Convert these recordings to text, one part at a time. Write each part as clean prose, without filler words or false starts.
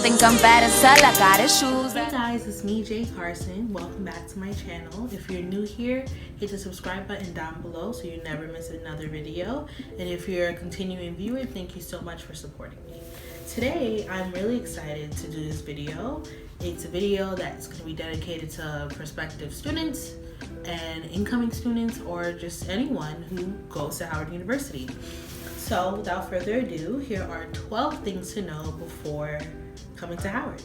think I'm bad as hell, I got issues. Hey guys, it's me, Jay Carson. Welcome back to my channel. If you're new here, hit the subscribe button down below so you never miss another video. And if you're a continuing viewer, thank you so much for supporting me. Today, I'm really excited to do this video. It's a video that's going to be dedicated to prospective students and incoming students, or just anyone who goes to Howard University. So without further ado, here are 12 things to know before coming to Howard.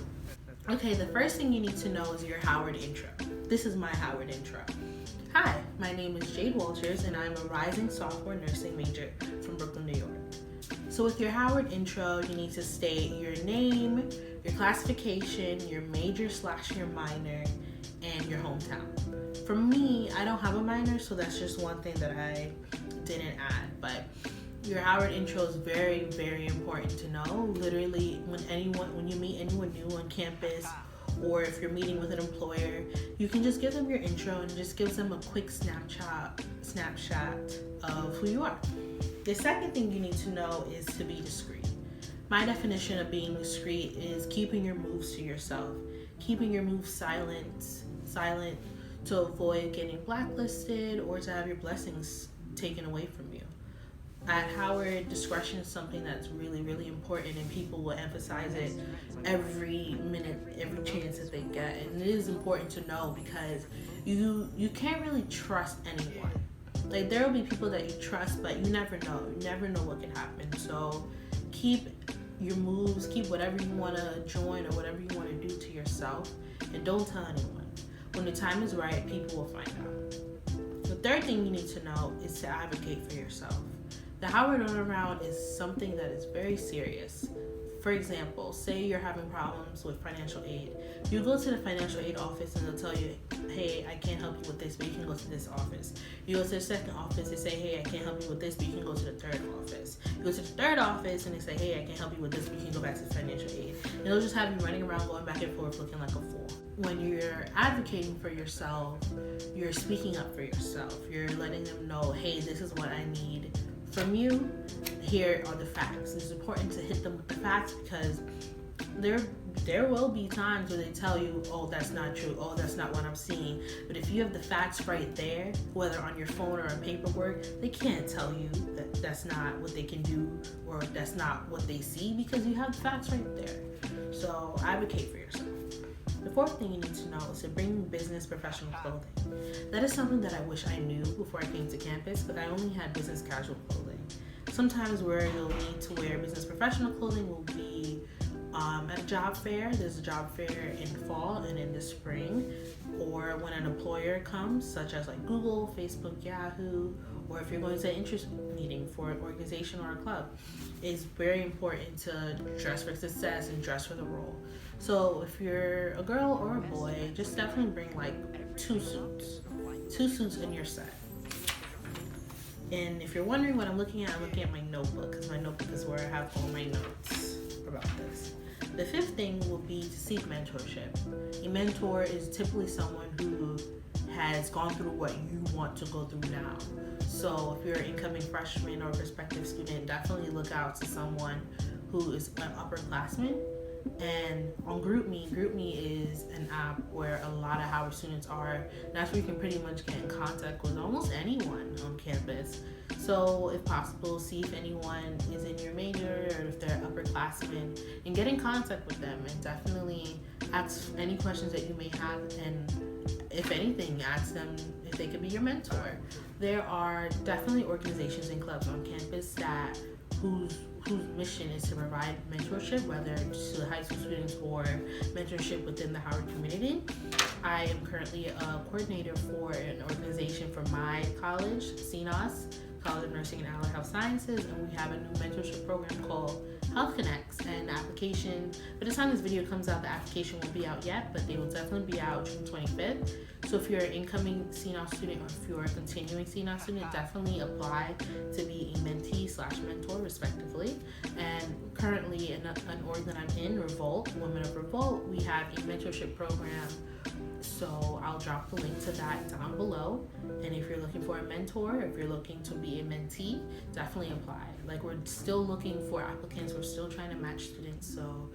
Okay, the first thing you need to know is your Howard intro. This is my Howard intro. Hi, my name is Jade Walters and I'm a rising sophomore nursing major from Brooklyn, New York. So with your Howard intro, you need to state your name, your classification, your major / your minor, and your hometown. For me, I don't have a minor, so that's just one thing that I didn't add, but your Howard intro is very, very important to know. Literally, when you meet anyone new on campus, or if you're meeting with an employer, you can just give them your intro and just gives them a quick snapshot of who you are. The second thing you need to know is to be discreet. My definition of being discreet is keeping your moves to yourself, keeping your moves silent to avoid getting blacklisted or to have your blessings taken away from you. At Howard, discretion is something that's really, really important, and people will emphasize it every minute, every chance that they get. And it is important to know because you can't really trust anyone. Like, there will be people that you trust, but you never know. You never know what can happen. So keep your moves, keep whatever you want to join or whatever you want to do to yourself, and don't tell anyone. When the time is right, people will find out. The third thing you need to know is to advocate for yourself. The Howard runaround is something that is very serious. For example, say you're having problems with financial aid. You go to the financial aid office and they'll tell you, hey, I can't help you with this, but you can go to this office. You go to the second office, they say, hey, I can't help you with this, but you can go to the third office. You go to the third office and they say, hey, I can't help you with this, but you can go back to the financial aid. And they'll just have you running around, going back and forth, looking like a fool. When you're advocating for yourself, you're speaking up for yourself. You're letting them know, hey, this is what I need from you. Here are the facts. It's important to hit them with the facts because there will be times where they tell you, oh, that's not true, oh, that's not what I'm seeing. But if you have the facts right there, whether on your phone or on paperwork, they can't tell you that that's not what they can do or that's not what they see, because you have the facts right there. So advocate for yourself. The fourth thing you need to know is to bring business professional clothing. That is something that I wish I knew before I came to campus, but I only had business casual clothing. Sometimes where you'll need to wear business professional clothing will be at a job fair. There's a job fair in fall and in the spring, or when an employer comes, such as like Google, Facebook, Yahoo, or if you're going to an interest meeting for an organization or a club. It's very important to dress for success and dress for the role. So if you're a girl or a boy, just definitely bring like two suits in your set. And if you're wondering what I'm looking at my notebook, because my notebook is where I have all my notes about this. The fifth thing will be to seek mentorship. A mentor is typically someone who has gone through what you want to go through now. So if you're an incoming freshman or prospective student, definitely look out to someone who is an upperclassman. And on GroupMe is an app where a lot of Howard students are. And that's where you can pretty much get in contact with almost anyone on campus. So if possible, see if anyone is in your major or if they're upperclassmen, and get in contact with them and definitely ask any questions that you may have, and if anything, ask them if they could be your mentor. There are definitely organizations and clubs on campus whose mission is to provide mentorship, whether to high school students or mentorship within the Howard community. I am currently a coordinator for an organization for my college, CNOS, College of Nursing and Allied Health Sciences, and we have a new mentorship program called Health Connects, and the application, by the time this video comes out, the application won't be out yet, but they will definitely be out June 25th. So if you're an incoming CNOS student or if you're a continuing CNOS student, definitely apply to be a mentee/mentor respectively. And currently an org that I'm in, Revolt, Women of Revolt, we have a mentorship program. So I'll drop the link to that down below. And if you're looking for a mentor, if you're looking to be a mentee, definitely apply. Like, we're still looking for applicants. We're still trying to match students. So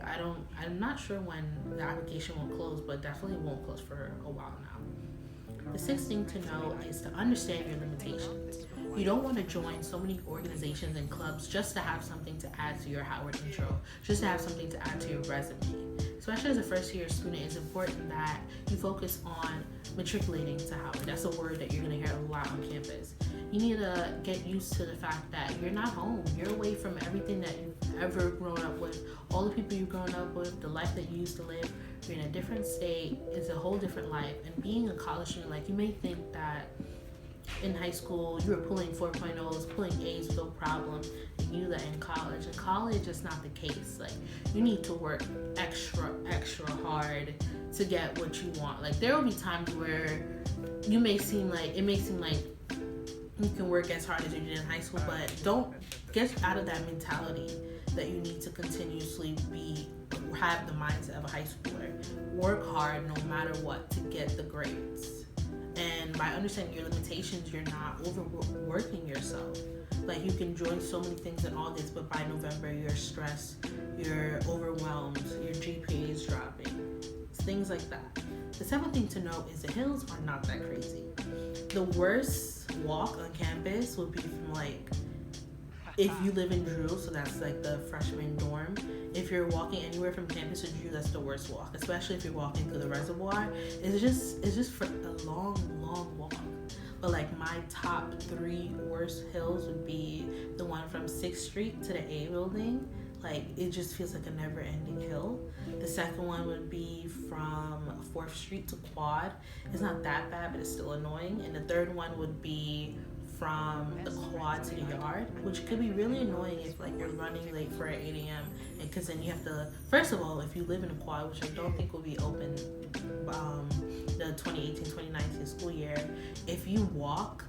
I'm not sure when the application will close, but definitely won't close for a while now. The sixth thing to know is to understand your limitations. You don't want to join so many organizations and clubs just to have something to add to your Howard intro, just to have something to add to your resume. Especially as a first year student, it's important that you focus on matriculating to Howard. That's a word that you're going to hear a lot on campus. You need to get used to the fact that you're not home. You're away from everything that you've ever grown up with, all the people you've grown up with, the life that you used to live. You're in a different state. It's a whole different life. And being a college student, like, you may think that in high school you were pulling 4.0s, pulling A's with no problem, and you that in college. In college, it's not the case. Like, you need to work extra hard to get what you want. Like, there will be times where it may seem like you can work as hard as you did in high school, but don't get out of that mentality that you need to continuously have the mindset of a high schooler. Work hard no matter what to get the grades. And by understanding your limitations, you're not overworking yourself. Like, you can join so many things in August, but by November you're stressed, you're overwhelmed, your GPA is dropping, things like that. The seventh thing to know is the hills are not that crazy. The worst walk on campus would be from, like, if you live in Drew, so that's like the freshman dorm. If you're walking anywhere from campus to Drew, that's the worst walk, especially if you're walking through the reservoir. It's just for a long walk. But like, my top 3 worst hills would be the one from 6th Street to the A building. Like, it just feels like a never-ending hill. The second one would be from 4th Street to Quad. It's not that bad, but it's still annoying. And the third one would be from the Quad to the Yard, which could be really annoying if, like, you're running late for 8 a.m. and because then you have to, first of all, if you live in a Quad, which I don't think will be open the 2018-2019 school year, if you walk,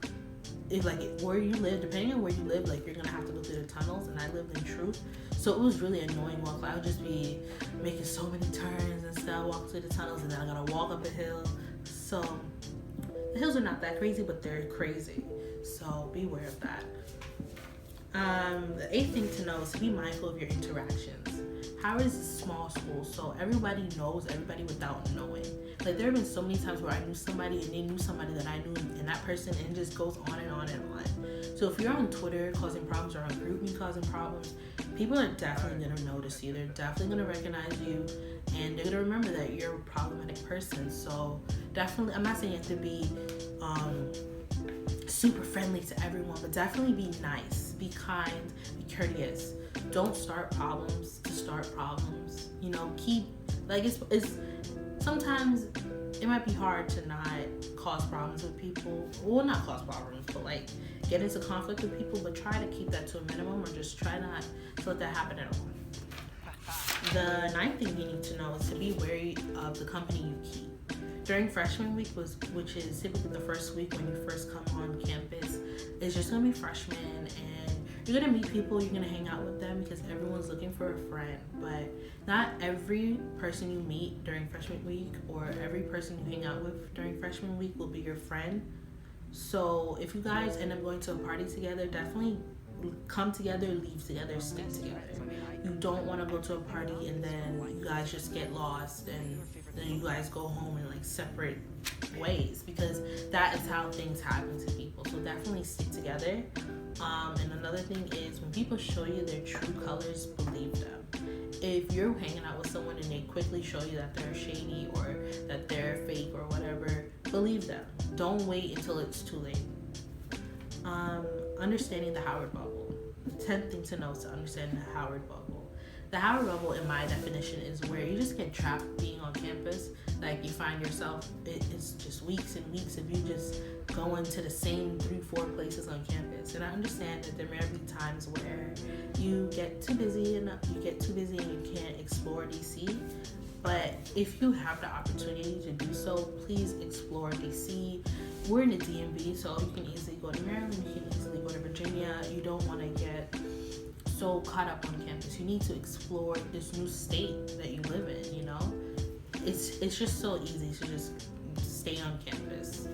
if, like, where you live, depending on where you live, like, you're gonna have to go through the tunnels, and I lived in Truth, so it was really annoying walk. I would just be making so many turns and stuff, walk through the tunnels, and then I gotta walk up a hill. So the hills are not that crazy, but they're crazy, so be aware of that. The 8th thing to know is to be mindful of your interactions. Howard is a small school, so everybody knows everybody without knowing. Like, there have been so many times where I knew somebody and they knew somebody that I knew, and that person, and it just goes on and on and on. So if you're on Twitter causing problems or on GroupMe causing problems, people are definitely going to notice you. They're definitely going to recognize you, and they're going to remember that you're a problematic person. So definitely, I'm not saying you have to be super friendly to everyone, but definitely be nice, be kind, be courteous. Don't start problems to start problems. You know, keep, like, it's sometimes it might be hard to not cause problems with people. Well, not cause problems, but, like, get into conflict with people, but try to keep that to a minimum, or just try not to let that happen at all. The 9th thing you need to know is to be wary of the company you keep. During freshman week, which is typically the first week when you first come on campus, it's just gonna be freshmen, and you're gonna meet people, you're gonna hang out with them because everyone's looking for a friend. But not every person you meet during freshman week or every person you hang out with during freshman week will be your friend. So if you guys end up going to a party together, definitely come together, leave together, stick together. You don't want to go to a party and then you guys just get lost and then you guys go home in, like, separate ways, because that is how things happen to people. So definitely stick together. And another thing is, when people show you their true colors, believe them. If you're hanging out with someone and they quickly show you that they're shady or that they're fake or whatever, believe them. Don't wait until it's too late. Understanding the Howard bubble. The 10th thing to know is to understand the Howard bubble. The Howard bubble, in my definition, is where you just get trapped being on campus. Like, you find yourself, it's just weeks and weeks of you just going to the same 3-4 places on campus. And I understand that there may be times where you get too busy and you can't explore DC. But if you have the opportunity to do so, please explore DC. We're in the DMV, so you can easily go to Maryland, you can easily go to Virginia. You don't want to get so caught up on campus. You need to explore this new state that you live in, you know? It's just so easy to just stay on campus.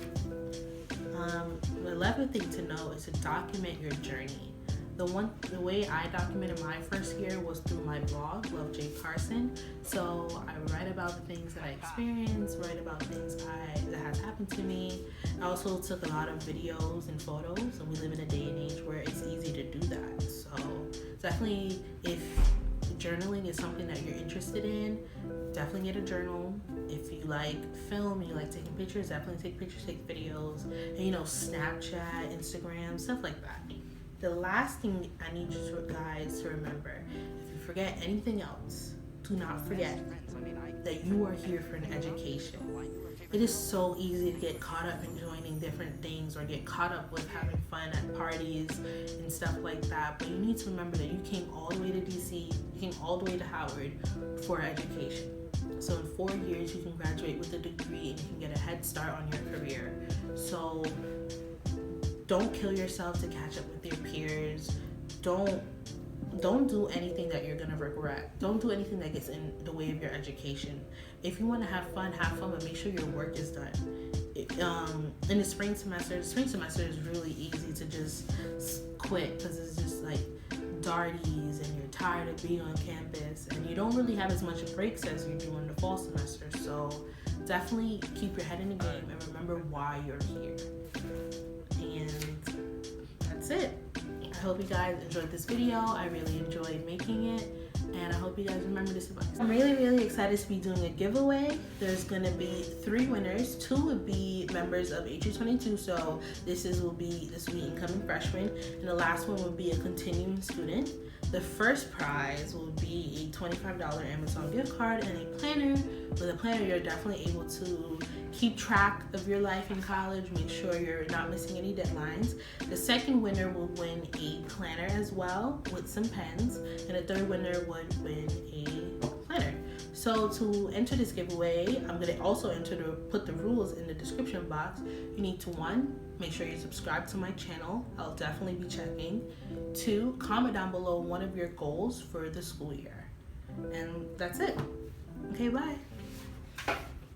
The 11th thing to know is to document your journey. The way I documented my first year was through my blog, Love J Carson. So I write about the things that I experienced, write about things that has happened to me. I also took a lot of videos and photos, and we live in a day and age where it's easy to do that. So definitely, if journaling is something that you're interested in, definitely get a journal. If you like film and you like taking pictures, definitely take pictures, take videos, and Snapchat, Instagram, stuff like that. The last thing I need you guys to remember, if you forget anything else, do not forget that you are here for an education. It is so easy to get caught up in joining different things or get caught up with having fun at parties and stuff like that. But you need to remember that you came all the way to DC, you came all the way to Howard for education. So in 4 years, you can graduate with a degree and you can get a head start on your career. So don't kill yourself to catch up with your peers. Don't do anything that you're gonna regret. Don't do anything that gets in the way of your education. If you want to have fun, but make sure your work is done. In the spring semester is really easy to just quit because it's just like darties and you're tired of being on campus and you don't really have as much breaks as you do in the fall semester. So definitely keep your head in the game and remember why you're here. And that's it. I hope you guys enjoyed this video. I really enjoyed making it, and I hope you guys remember this advice. I'm really excited to be doing a giveaway. There's gonna be 3 winners. 2 would be members of HU22, so this will be incoming freshmen, and the last one would be a continuing student. The first prize will be a $25 Amazon gift card and a planner. With a planner, you're definitely able to keep track of your life in college, make sure you're not missing any deadlines. The second winner will win a planner as well with some pens, and the third winner would win a planner. So to enter this giveaway, I'm going to also put the rules in the description box. You need to 1, make sure you subscribe to my channel. I'll definitely be checking. 2, comment down below one of your goals for the school year. And that's it. Okay, bye.